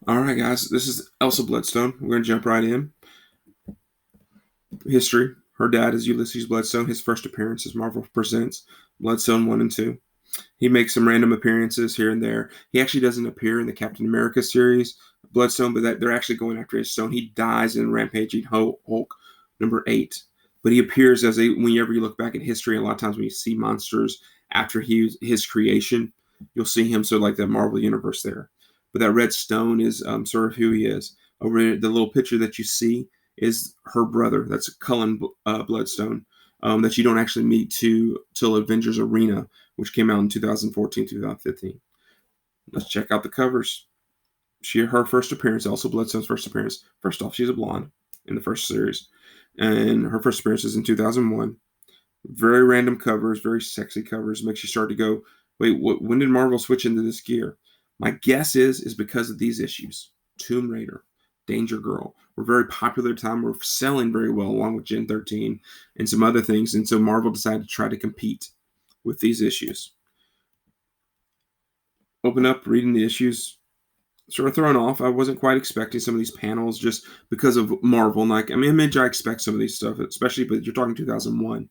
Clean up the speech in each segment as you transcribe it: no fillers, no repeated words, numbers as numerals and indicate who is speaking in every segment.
Speaker 1: All right, guys, this is Elsa Bloodstone. We're going to jump right in. History. Her dad is Ulysses Bloodstone. His first appearance is Marvel Presents Bloodstone 1 and 2. He makes some random appearances here and there. He actually doesn't appear in the Captain America series, Bloodstone, but they're actually going after his stone. He dies in Rampaging Hulk number 8. But he appears whenever you look back at history, a lot of times when you see monsters after his creation, you'll see him sort of like the Marvel Universe there. But that red stone is sort of who he is. Over the little picture that you see is her brother. That's Cullen Bloodstone that you don't actually meet till Avengers Arena, which came out in 2014, 2015. Let's check out the covers. Her first appearance, Elsa Bloodstone's first appearance. First off, she's a blonde in the first series. And her first appearance is in 2001. Very random covers, very sexy covers. Makes you start to go, wait, when did Marvel switch into this gear? My guess is because of these issues. Tomb Raider, Danger Girl were very popular at the time. Were selling very well along with Gen 13 and some other things. And so Marvel decided to try to compete with these issues. Open up, reading the issues, sort of thrown off. I wasn't quite expecting some of these panels just because of Marvel. Image, I expect some of these stuff, especially, but you're talking 2001.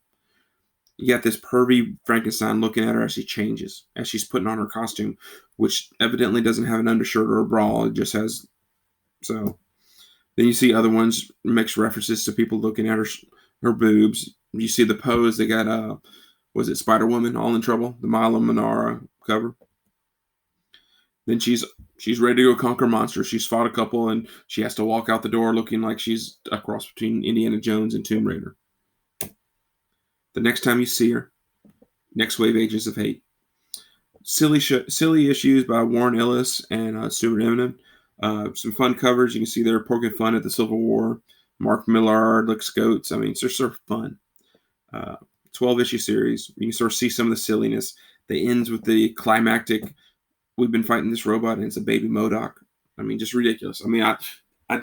Speaker 1: You got this pervy Frankenstein looking at her as she changes, as she's putting on her costume, which evidently doesn't have an undershirt or a bra. It just has, so. Then you see other ones, mixed references to people looking at her boobs. You see the pose. They got, was it Spider-Woman, All in Trouble, the Milo Manara cover. Then she's ready to go conquer monsters. She's fought a couple, and she has to walk out the door looking like she's a cross between Indiana Jones and Tomb Raider. The next time you see her, Nextwave Agents of H.A.T.E. Silly issues by Warren Ellis and Stuart Eminem. Some fun covers. You can see they're poking fun at the Civil War. Mark Millar looks goats. It's just sort of fun. 12-issue series. You can sort of see some of the silliness. They ends with the climactic, we've been fighting this robot and it's a baby MODOK. Just ridiculous. I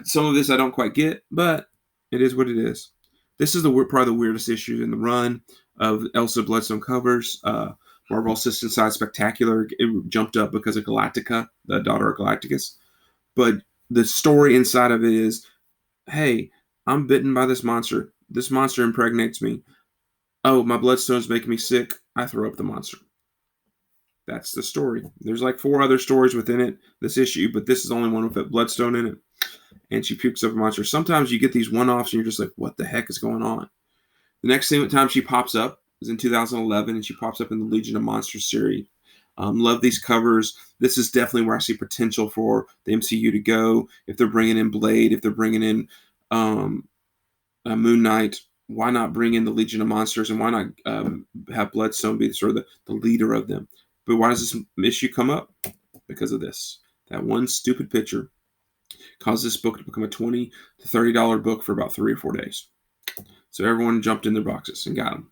Speaker 1: some of this I don't quite get, but it is what it is. This is probably the weirdest issue in the run of Elsa Bloodstone covers. Marvel System Size Spectacular. It jumped up because of Galactica, the daughter of Galacticus. But the story inside of it is, hey, I'm bitten by this monster. This monster impregnates me. Oh, my bloodstone's making me sick. I throw up the monster. That's the story. There's like 4 other stories within it, this issue, but this is the only one with a bloodstone in it. And she pukes up a monster. Sometimes you get these one-offs and you're just like, what the heck is going on? The next time she pops up is in 2011, and she pops up in the Legion of Monsters series. Love these covers. This is definitely where I see potential for the MCU to go. If they're bringing in Blade, if they're bringing in Moon Knight, why not bring in the Legion of Monsters, and why not have Bloodstone be sort of the leader of them? But why does this issue come up? Because of this. That one stupid picture caused this book to become a $20 to $30 book for about 3 or 4 days. So everyone jumped in their boxes and got them.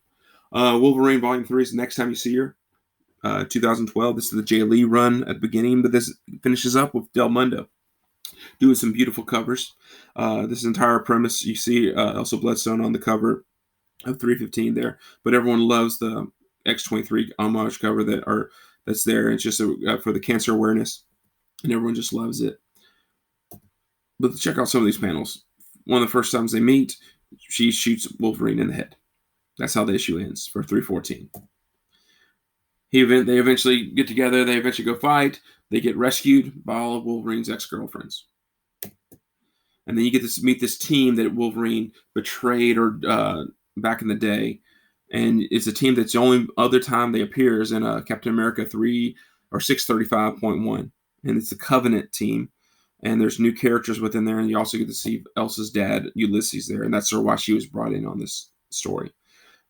Speaker 1: Wolverine Volume 3 is the next time you see her. 2012. This is the Jay Lee run at the beginning, but this finishes up with Del Mundo doing some beautiful covers. This entire premise, you see Elsa Bloodstone on the cover of 315 there, but everyone loves the X-23 homage cover that's there. It's just for the cancer awareness, and everyone just loves it. But let's check out some of these panels. One of the first times they meet, she shoots Wolverine in the head. That's how the issue ends for 314. They eventually get together. They eventually go fight. They get rescued by all of Wolverine's ex-girlfriends. And then you get to meet this team that Wolverine betrayed back in the day. And it's a team that's the only other time they appear is in Captain America 3 or 635.1. And it's the Covenant team. And there's new characters within there. And you also get to see Elsa's dad, Ulysses, there. And that's sort of why she was brought in on this story.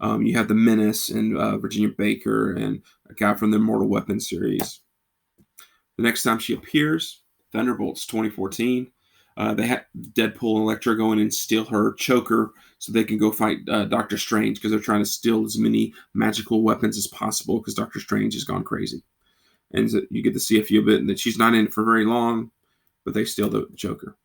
Speaker 1: You have the Menace and Virginia Baker and a guy from the Mortal Weapons series. The next time she appears, Thunderbolts 2014. They had Deadpool and Elektra go in and steal her choker so they can go fight Doctor Strange, because they're trying to steal as many magical weapons as possible because Doctor Strange has gone crazy. And so you get to see a few bit that she's not in it for very long, but they steal the choker.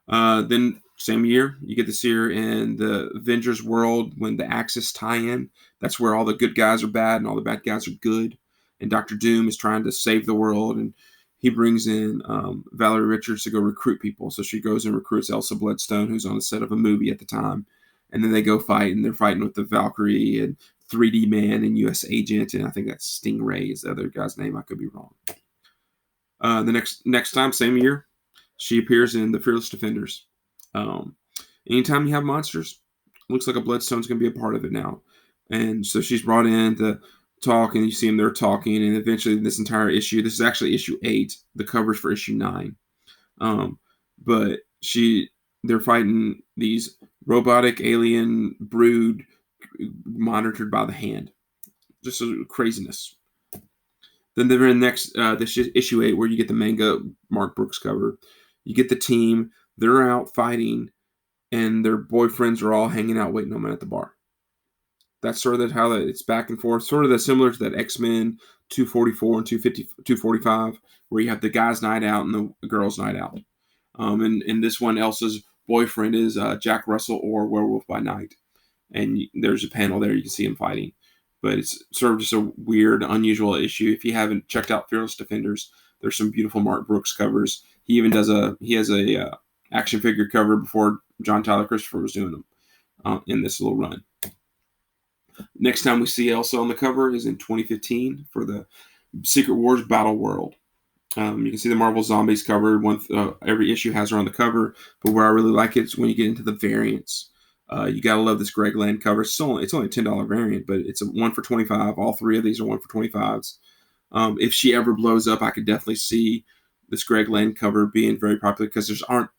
Speaker 1: Then same year, you get to see her in the Avengers World when the Axis tie-in. That's where all the good guys are bad and all the bad guys are good. And Doctor Doom is trying to save the world. And he brings in Valerie Richards to go recruit people. So she goes and recruits Elsa Bloodstone, who's on the set of a movie at the time. And then they go fight, and they're fighting with the Valkyrie and 3D Man and U.S. Agent, and I think that's Stingray is the other guy's name. I could be wrong. The next time, same year, she appears in the Fearless Defenders. Anytime you have monsters, looks like a Bloodstone's going to be a part of it now. And so she's brought in to talk, and you see them there talking, and eventually this entire issue, this is actually issue 8, the cover's for issue 9. But they're fighting these robotic alien brood monitored by the hand. Just a craziness. Then they're in this issue 8 where you get the manga Mark Brooks cover. You get the team, they're out fighting, and their boyfriends are all hanging out waiting on them at the bar. That's sort of how it's back and forth. Sort of similar to that X-Men 244 and 245, where you have the guy's night out and the girl's night out. And in this one, Elsa's boyfriend is Jack Russell or Werewolf by Night. And there's a panel there, you can see him fighting. But it's sort of just a weird, unusual issue. If you haven't checked out Fearless Defenders, there's some beautiful Mark Brooks covers. He even has a action figure cover before John Tyler Christopher was doing them in this little run. Next time we see Elsa on the cover is in 2015 for the Secret Wars Battleworld. You can see the Marvel Zombies cover. Every issue has her on the cover, but where I really like it is when you get into the variants. You gotta love this Greg Land cover. It's only a $10 variant, but it's a 1 for $25. All 3 of these are 1 for $25s. If she ever blows up, I could definitely see this Greg Land cover being very popular because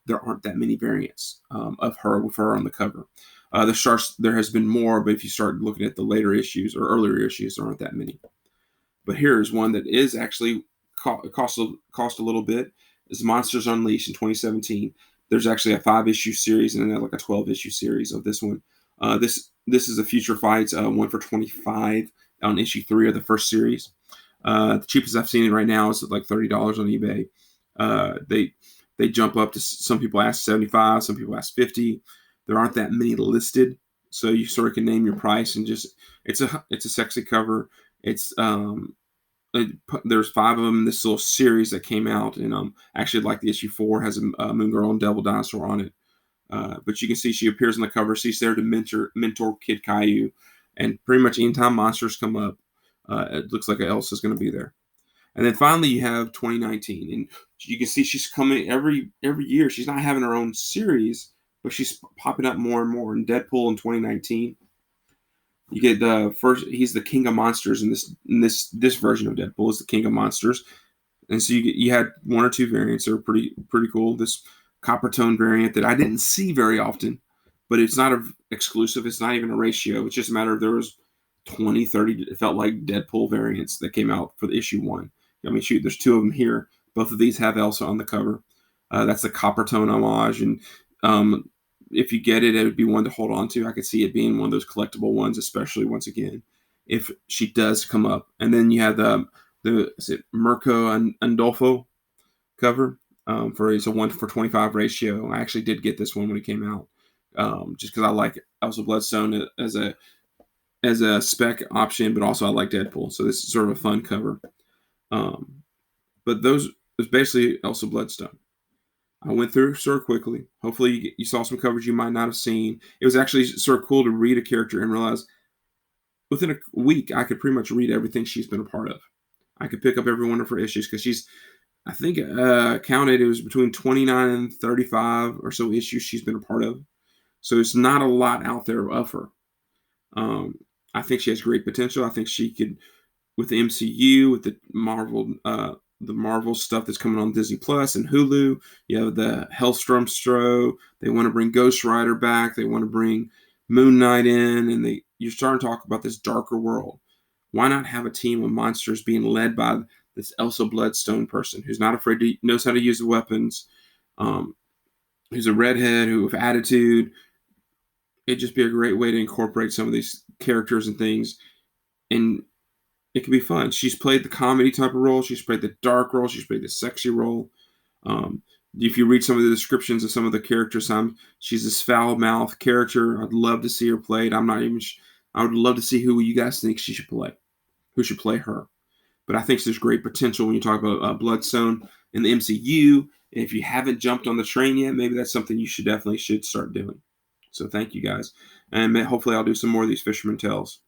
Speaker 1: there aren't that many variants of her with her on the cover. There has been more, but if you start looking at the later issues or earlier issues, there aren't that many. But here's one that is actually cost a little bit. Is Monsters Unleashed in 2017. There's actually a 5-issue series and then like a 12-issue series of this one. This is a Future Fights 1 for $25 on issue 3 of the first series. The cheapest I've seen it right now is like $30 on eBay. They jump up to, some people ask $75, some people ask $50. There aren't that many listed, so you sort of can name your price and just it's a sexy cover. It's there's 5 of them in this little series that came out, and actually like the issue 4 has a Moon Girl and Devil Dinosaur on it. But you can see she appears on the cover. She's there to mentor Kid Caillou, and pretty much anytime monsters come up, it looks like Elsa's going to be there. And then finally you have 2019, and you can see she's coming every year. She's not having her own series, but she's popping up more and more. In Deadpool in 2019, you get the first. He's the King of Monsters in this version of Deadpool is the King of Monsters, and so you had 1 or 2 variants that are pretty cool. This copper tone variant that I didn't see very often, but it's not an exclusive. It's not even a ratio. It's just a matter of there was 20, 30. It felt like Deadpool variants that came out for the issue 1. I mean, shoot, there's 2 of them here. Both of these have Elsa on the cover. That's the copper tone homage, and if you get it, it would be one to hold on to. I could see it being one of those collectible ones, especially once again if she does come up. And then you have the Mirko Andolfo cover it's a 1 for 25 ratio. I actually did get this one when it came out, just because I like Elsa Bloodstone as a spec option, but also I like Deadpool, so this is sort of a fun cover. But those is basically Elsa Bloodstone. I went through sort of quickly. Hopefully you saw some coverage you might not have seen. It was actually sort of cool to read a character and realize within a week I could pretty much read everything she's been a part of. I could pick up every one of her issues because she's, I think, counted it was between 29 and 35 or so issues she's been a part of. So it's not a lot out there of her. I think she has great potential. I think she could, with the MCU, with the Marvel stuff that's coming on Disney Plus and Hulu. You have the Hellstrom. They want to bring Ghost Rider back. They want to bring Moon Knight in, and you're starting to talk about this darker world. Why not have a team of monsters being led by this Elsa Bloodstone person who's not afraid to knows how to use the weapons, who's a redhead, who with attitude. It'd just be a great way to incorporate some of these characters and things, and it can be fun. She's played the comedy type of role. She's played the dark role. She's played the sexy role. If you read some of the descriptions of some of the characters, she's this foul-mouthed character. I'd love to see her played. I would love to see who you guys think she should play. Who should play her? But I think there's great potential when you talk about Bloodstone. in the MCU. And if you haven't jumped on the train yet, maybe that's something you should start doing. So thank you guys, and hopefully I'll do some more of these Fisherman Tales.